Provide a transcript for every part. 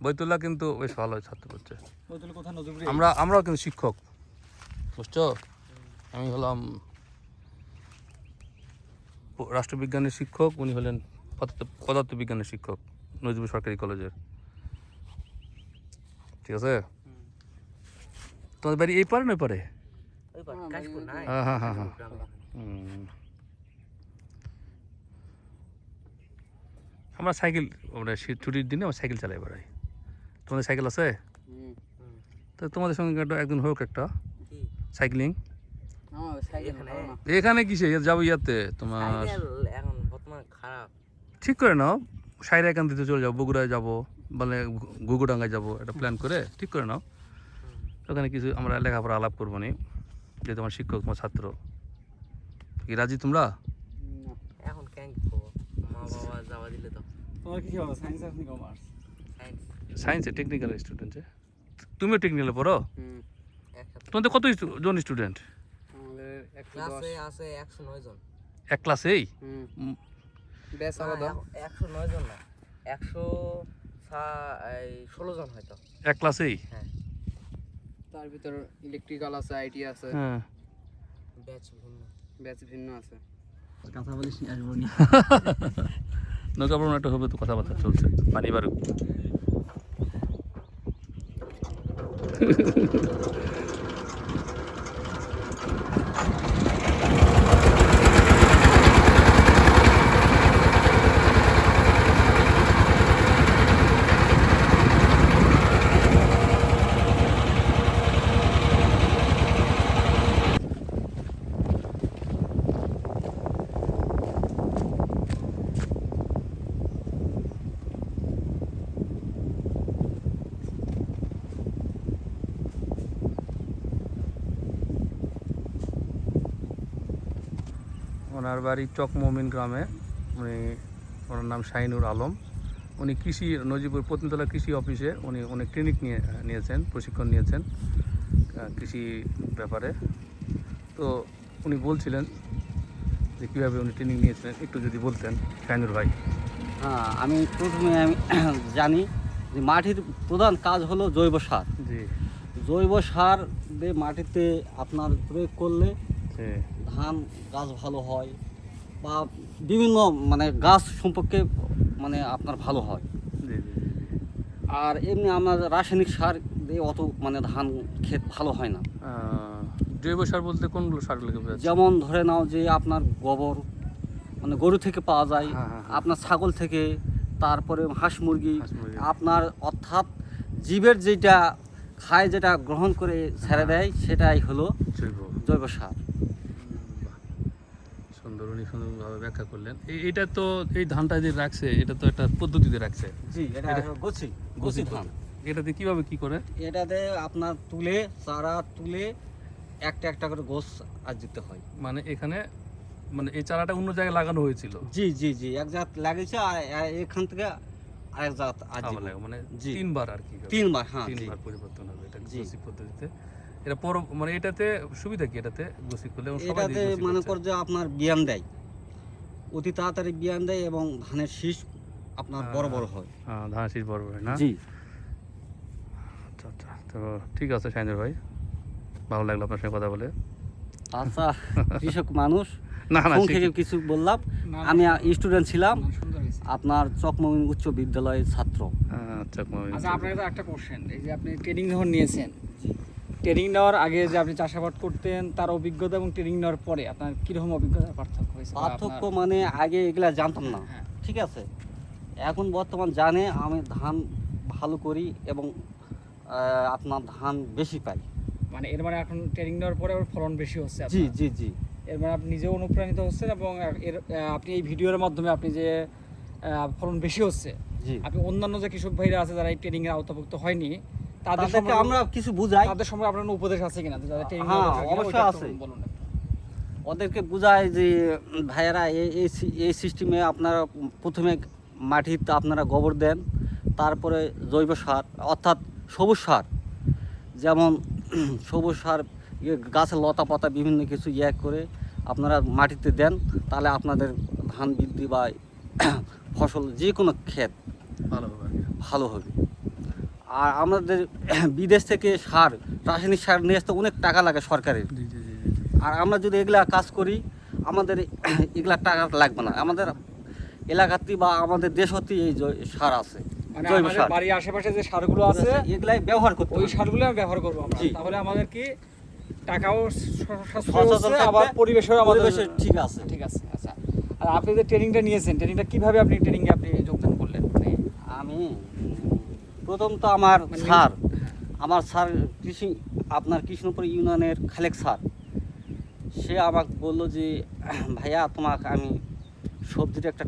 বৈতুল্লাহ কিন্তু বেশ ভালো ছাত্র হচ্ছে। বৈতুল্লাহ কোথায় নজরুল? আমরাও কিন্তু শিক্ষক, বুঝছো? আমি হলাম রাষ্ট্রবিজ্ঞানের শিক্ষক, উনি হলেন পদার্থবিজ্ঞানের শিক্ষক নজরুল সরকারি কলেজের। ঠিক আছে, তোমাদের বাড়ি এই পারে না ওই পারে? হ্যাঁ হ্যাঁ হ্যাঁ হ্যাঁ। আমরা সাইকেল, আমরা ছুটির দিনে আমরা সাইকেল চালাই বেড়াই। তোমাদের সাইকেল আছে? তো তোমাদের সঙ্গে একদিন হোক একটা সাইক্লিং। এখানে কিসে যাবো ইয়াতে তোমার ঠিক করে নাও, সাইরা এখান থেকে চলে যাবো, বগুড়ায় যাবো, মানে ঘুঘুডাঙ্গায় যাবো, একটা প্ল্যান করে ঠিক করে নাও। ওখানে কিছু আমরা লেখাপড়া আলাপ করবো নি, যে তোমার শিক্ষক তোমার ছাত্র। কি রাজি তোমরা? এখন কেন মা বাবা যাওয়া দিলে তো। তোমার কি হবে, সায়েন্স আর কমার্স? সায়েন্সে টেকনিক্যাল স্টুডেন্টে। তুমিও টেকনিক্যালে পড়ো? তোমাদের কত জন স্টুডেন্ট? আমাদের ক্লাসে আছে 109 জন। এক ক্লাসেই? ব্যাচ আলাদা। 109 জন না, 116 জন হয়তো এক ক্লাসেই? হ্যাঁ। তার ভিতর ইলেকট্রিক্যাল আছে, আইটি আছে, হ্যাঁ, ব্যাচ ভিন্ন আছে। কথা বলিস নি, আসবো নি। নৌকা ভ্রমণ একটা হবে তো, কথাবার্তা চলছে পানি বারুক। ওনার বাড়ি চকমমিন গ্রামে। ওনার নাম শাহিনুর আলম। উনি কৃষি, নজিপুর পত্নীতলা কৃষি অফিসে উনি অনেক ট্রেনিং নিয়েছেন, প্রশিক্ষণ নিয়েছেন কৃষি ব্যাপারে। তো উনি বলছিলেন যে কীভাবে উনি ট্রেনিং নিয়েছিলেন, একটু যদি বলতেন শাহিনুর ভাই। হ্যাঁ, আমি প্রথমে জানি যে মাটির প্রধান কাজ হলো জৈব সার। জি। জৈব সার দিয়ে মাটিতে আপনার প্রয়োগ করলে জি। ধান গাছ ভালো হয়, বা বিভিন্ন মানে গাছ সম্পর্কে মানে আপনার ভালো হয়। জি জি জি। আর এমনি আমার রাসায়নিক সার দিয়ে অত মানে ধান ক্ষেত ভালো হয় না। জৈব সার বলতে কোনগুলো সারগুলোকে বোঝাচ্ছে? যেমন ধরে নাও যে আপনার গোবর, মানে গরু থেকে পাওয়া যায়, হ্যাঁ, হ্যাঁ, হ্যাঁ। আপনার ছাগল থেকে, তারপরে হাঁস মুরগি, মুরগি। আপনার অর্থাৎ জীবের যেটা খায়, যেটা গ্রহণ করে ছেড়ে দেয়, সেটাই হলো জৈব। জৈব সার। সুন্দর, উনি সুন্দরভাবে ব্যাখ্যা করলেন। এটা তো এই ধানটা যে রাখছে, এটা তো একটা পদ্ধতিতে রাখছে। জি, এটা গোছি ধান। এটাতে কিভাবে কি করে? এটাতে আপনার তুলে, চারা তুলে একটা একটা করে গোছ আজ দিতে হয়। মানে এখানে, মানে এই চারাটা অন্য জায়গায় লাগানো হয়েছিল? জি জি জি, এক জাত লাগিয়েছে, আর এখান থেকে আরেক জাত আজ দিব। মানে জি। তিনবার আর কি? তিনবার, হ্যাঁ। তিনবার পরিবর্তন হবে এটা জি। গোসি পদ্ধতিতে। এটা মানে এটাতে সুবিধা কি? এটাতে গোসি করলে এটাতে মনে কর যে আপনার বিয়ান দেয়, অতি তাড়াতাড়ি বিয়ান দেয়, এবং ধানের শীষ আপনার বড় বড় হয়। হ্যাঁ, ধানের শীষ বড় হয় না? জি। আচ্ছা আচ্ছা, তো ঠিক আছে শাহিনুর ভাই, ভালো লাগলো আপনার সঙ্গে কথা বলে। আচ্ছা, কৃষক মানুষ, না না, সংক্ষেপে কিছু বললাম। আমি স্টুডেন্ট ছিলাম, আপনার চকমমিন উচ্চ বিদ্যালয়ের ছাত্র। আচ্ছা। আচ্ছা, আপনার কাছে একটা কোশ্চেন, এই যে আপনি ট্রেনিং যখন নিয়েছেন, ট্রেনিং নেওয়ার আগে যে আপনি চাষাবাদ করতেন, তার অভিজ্ঞতা এবং ট্রেনিং নেওয়ার পরে আপনার কীরকম অভিজ্ঞতার পার্থক্য হয়েছে? পার্থক্য মানে আগে এগুলা জানতাম না, হ্যাঁ। ঠিক আছে। এখন বর্তমান জানে আমি ধান ভালো করি, এবং আপনার ধান বেশি পাই। মানে এর মানে এখন ট্রেনিং নেওয়ার পরে আবার ফলন বেশি হচ্ছে? জি জি জি। এর মানে আপনি নিজেও অনুপ্রাণিত হচ্ছেন, এবং আপনি এই ভিডিওর মাধ্যমে আপনি যে ফলন বেশি হচ্ছে, জি। আপনি অন্যান্য যে কৃষক ভাইরা আছে যারা এই ট্রেনিং এর আওতাভুক্ত হয়নি, তাদেরকে আমরা কিছু বুঝাই। তাদের সময় আপনার উপদেশ আছে কিনা, যাদের ট্রেনিং? হ্যাঁ, অবশ্যই আছে। বলুন। ওদেরকে বুঝায় যে ভাইয়েরা এই সিস্টেমে আপনারা প্রথমে মাটিতে আপনারা গোবর দেন, তারপরে জৈব সার অর্থাৎ সবুজ সার, যেমন সবুজ সার গাছের লতা পাতা বিভিন্ন কিছু করে আপনারা মাটিতে দেন, তাহলে আপনাদের ধান বৃদ্ধি বা ফসল যে কোনো ক্ষেত ভালো হবে। ভালো হবে। আর আমাদের বিদেশ থেকে সার, রাসায়নিক সার নিয়ে আসতে অনেক টাকা লাগে সরকারের। জি জি জি জি জি। আর আমরা যদি এগুলা কাজ করি, আমাদের এগুলা টাকা লাগবে না। আমাদের এলাকাতেই বা আমাদের দেশতেই এই সার আছে, মানে জৈব আমাদের সার। বাড়ির আশেপাশে যে সারগুলো আছে এগুলাই ব্যবহার করতে ওই হবে। সারগুলো আমি ব্যবহার করবো আমরা। জি। তাহলে আমাদের কি টাকাও সাশ্রয় সচেতন হচ্ছে, থাকবে, আবার পরিবেশেও আমাদের পরিবেশের ঠিক আছে। ঠিক আছে। আচ্ছা, আর আপনি যে ট্রেনিংটা নিয়েছেন, ট্রেনিংটা কিভাবে আপনি ট্রেনিংয়ে আপনি যোগদান করলেন? মানে আমি প্রথম তো আমার মানে স্যার, আমার স্যার কৃষি আপনার কৃষ্ণপুর ইউনিয়নের খালেক স্যার, সে আমাকে বললো যে ভাইয়া তোমাকে আমি সবজির একটা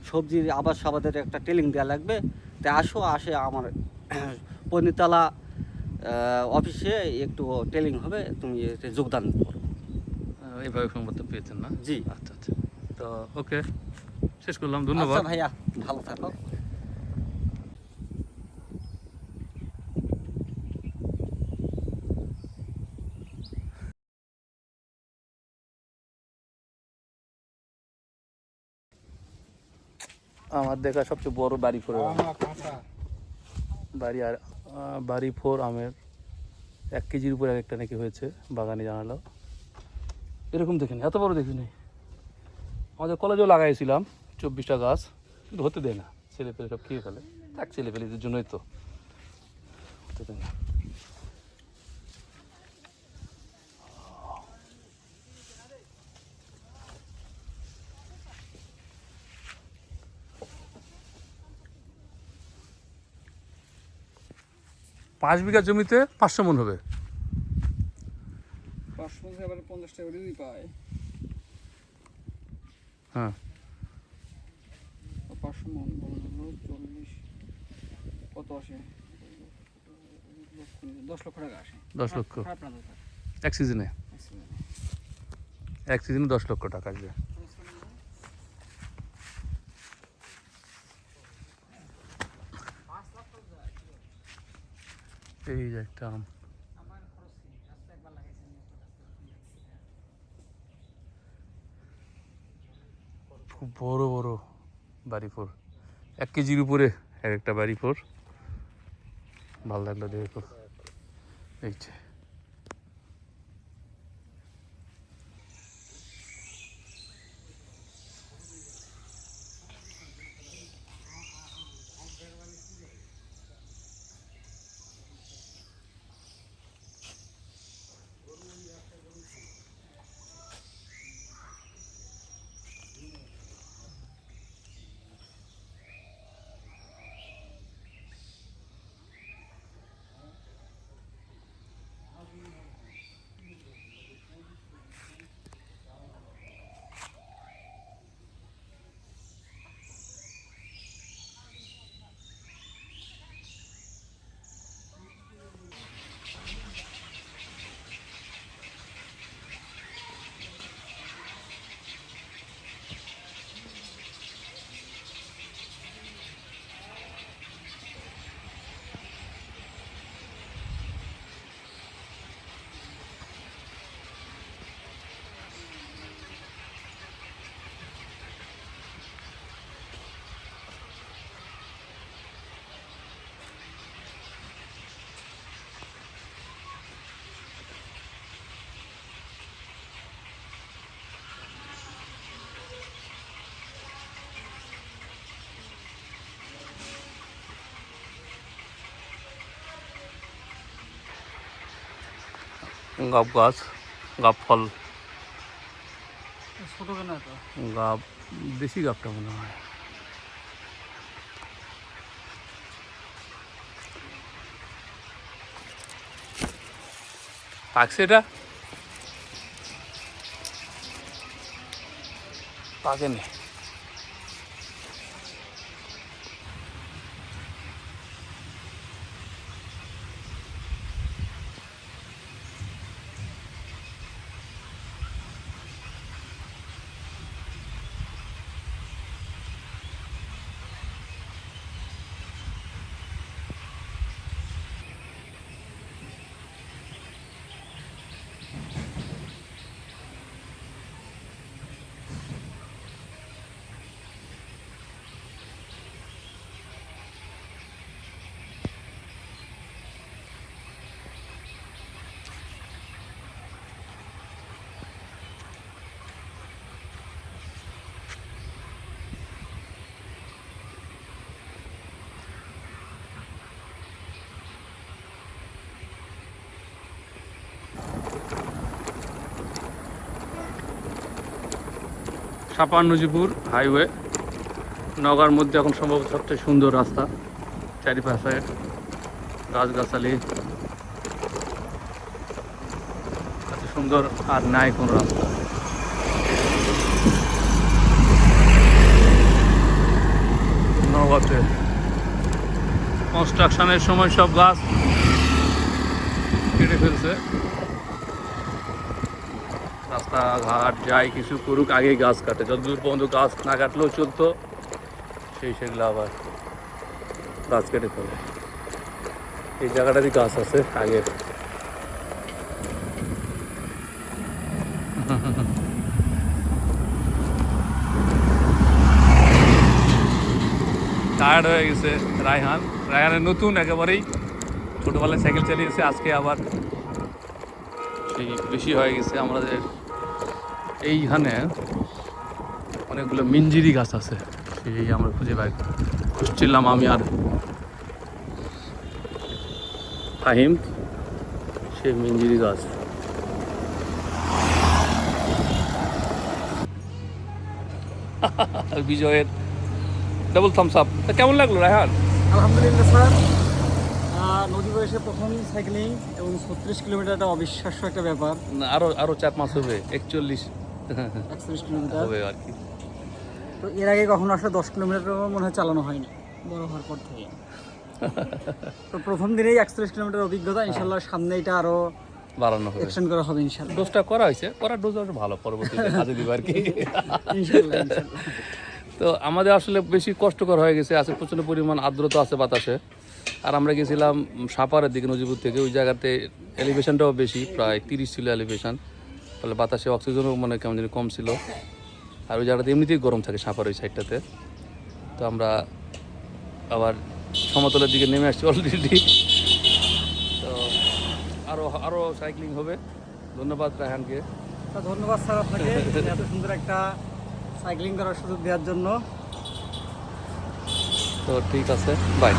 সবজির আবাদ সাবাদের একটা ট্রেনিং দেওয়া লাগবে, তাই আসে আমার পনিতলা অফিসে একটু ট্রেনিং হবে, তুমি এতে যোগদান করো। এইভাবে সংবাদটা পেয়েছেন না? জি। আচ্ছা আচ্ছা। তো ওকে, শেষ করলাম, ধন্যবাদ। আচ্ছা ভাইয়া, ভালো থাকো। আমার দেখা সবচেয়ে বড় বাড়ি ফোর বাড়ি, আর বাড়ি ফোর আমের 1 কেজির উপরে একটা নাকি হয়েছে, বাগানে জানালো। এরকম দেখিনি, এত বড় দেখিনি। আমাদের কলেজেও লাগাইছিলাম 24টা গাছ, কিন্তু হতে দেয় না, ছেলে পেলে সব খেয়ে ফেলে। থাক, ছেলে পেলেদের জন্যই তো হতে দেয় না। পাঁচ বিঘা জমিতে 500 মণ হবে। 500 এবারে 50 টাকা করে পায়। হ্যাঁ, 500 মন বলা হলো 40, কত আসে? 10 লক্ষ টাকা আসে। 10 লক্ষ খারাপ না তো স্যার। এক সিজনে, আচ্ছা। এক সিজনে 10 লক্ষ টাকা আসবে। এই যে একটা আম, খুব বড় বড় বাড়ি ফোর, 1 কেজির উপরে এক একটা বাড়ি ফোর। ভালো লাগলো দেখো, এই যে গাব গাছ, গাব ফল, ছোট কেন তো? গাব, দেশি গাবটা মনে হয়। পাকছে এটা? পাকেনি। সাপাহার নজিপুর হাইওয়ে, নওগাঁর মধ্যে এখন সম্ভবত সবচেয়ে সুন্দর রাস্তা, চারিপাশে গাছগাছালি, এত সুন্দর আর নাই কোনো রাস্তা। নওগাঁতে কনস্ট্রাকশনের সময় সব গাছ কেটে ফেলছে, রাস্তাঘাট যাই কিছু করুক আগেই গাছ কাটে, যতদূর পর্যন্ত গাছ না কাটলেও চলতো সেগুলো আবার গাছ কেটে ফেলে। এই জায়গাটারই গাছ আছে আগের। টায়ার্ড হয়ে গেছে রায়হানের নতুন একেবারেই, ছোটোবেলায় সাইকেল চালিয়েছে, আজকে আবার সেই বেশি হয়ে গেছে। আমাদের এইখানে অনেকগুলো মিঞ্জিরি গাছ আছে, সেই আমরা খুঁজছিলাম আমি আর ফাহিম, সেই মিঞ্জিরি গাছ। বিজয়ের ডাবল থামস আপ। কেমন লাগলো রায়হান? আলহামদুলিল্লাহ স্যার, নদীপুর এসে প্রথম সাইক্লিং এবং 36 কিলোমিটারটা অবিশ্বাস্য একটা ব্যাপার। না, আরো 4-5 হবে, 41 41 কিলোমিটার। হবে আর কি। তো এর আগে কখনো আসলে 10 কিলোমিটারও মনে হয় চালানো হয়নি বড় হওয়ার পর থেকে। তো প্রথম দিনেই 41 কিলোমিটার অভিজ্ঞতা, ইনশাল্লাহ সামনে এটা আরো বাড়ানো হবে, এক্সটেন্ড করা হবে ইনশাল্লাহ। ডোজটা করা হয়েছে, করার ডোজ আরো ভালো, পরবর্তীতে কাজে দিবে আর কি। ইনশাল্লাহ ইনশাল্লাহ। তো আমাদের আসলে বেশি কষ্টকর হয়ে গেছে, আছে প্রচণ্ড পরিমাণ আর্দ্রতা আছে বাতাসে। আর আমরা গেছিলাম সাপারের দিকে নজিপুর থেকে, ওই জায়গাতে এলিভেশনটাও বেশি, প্রায় 30 ছিল এলিভেশন, ফলে বাতাসে অক্সিজেনও মানে কেমন জানি কম ছিল। আর ওই জায়গাটাতে এমনিতেই গরম থাকে সাপার ওই সাইডটাতে। তো আমরা আবার সমতলের দিকে নেমে আসছি অলরেডি। তো আরও সাইক্লিং হবে। ধন্যবাদ রায়হানকে। তো ধন্যবাদ স্যার আপনাকে এত সুন্দর একটা সাইক্লিং করার সুযোগ দেওয়ার জন্য। তো ঠিক আছে, বাই।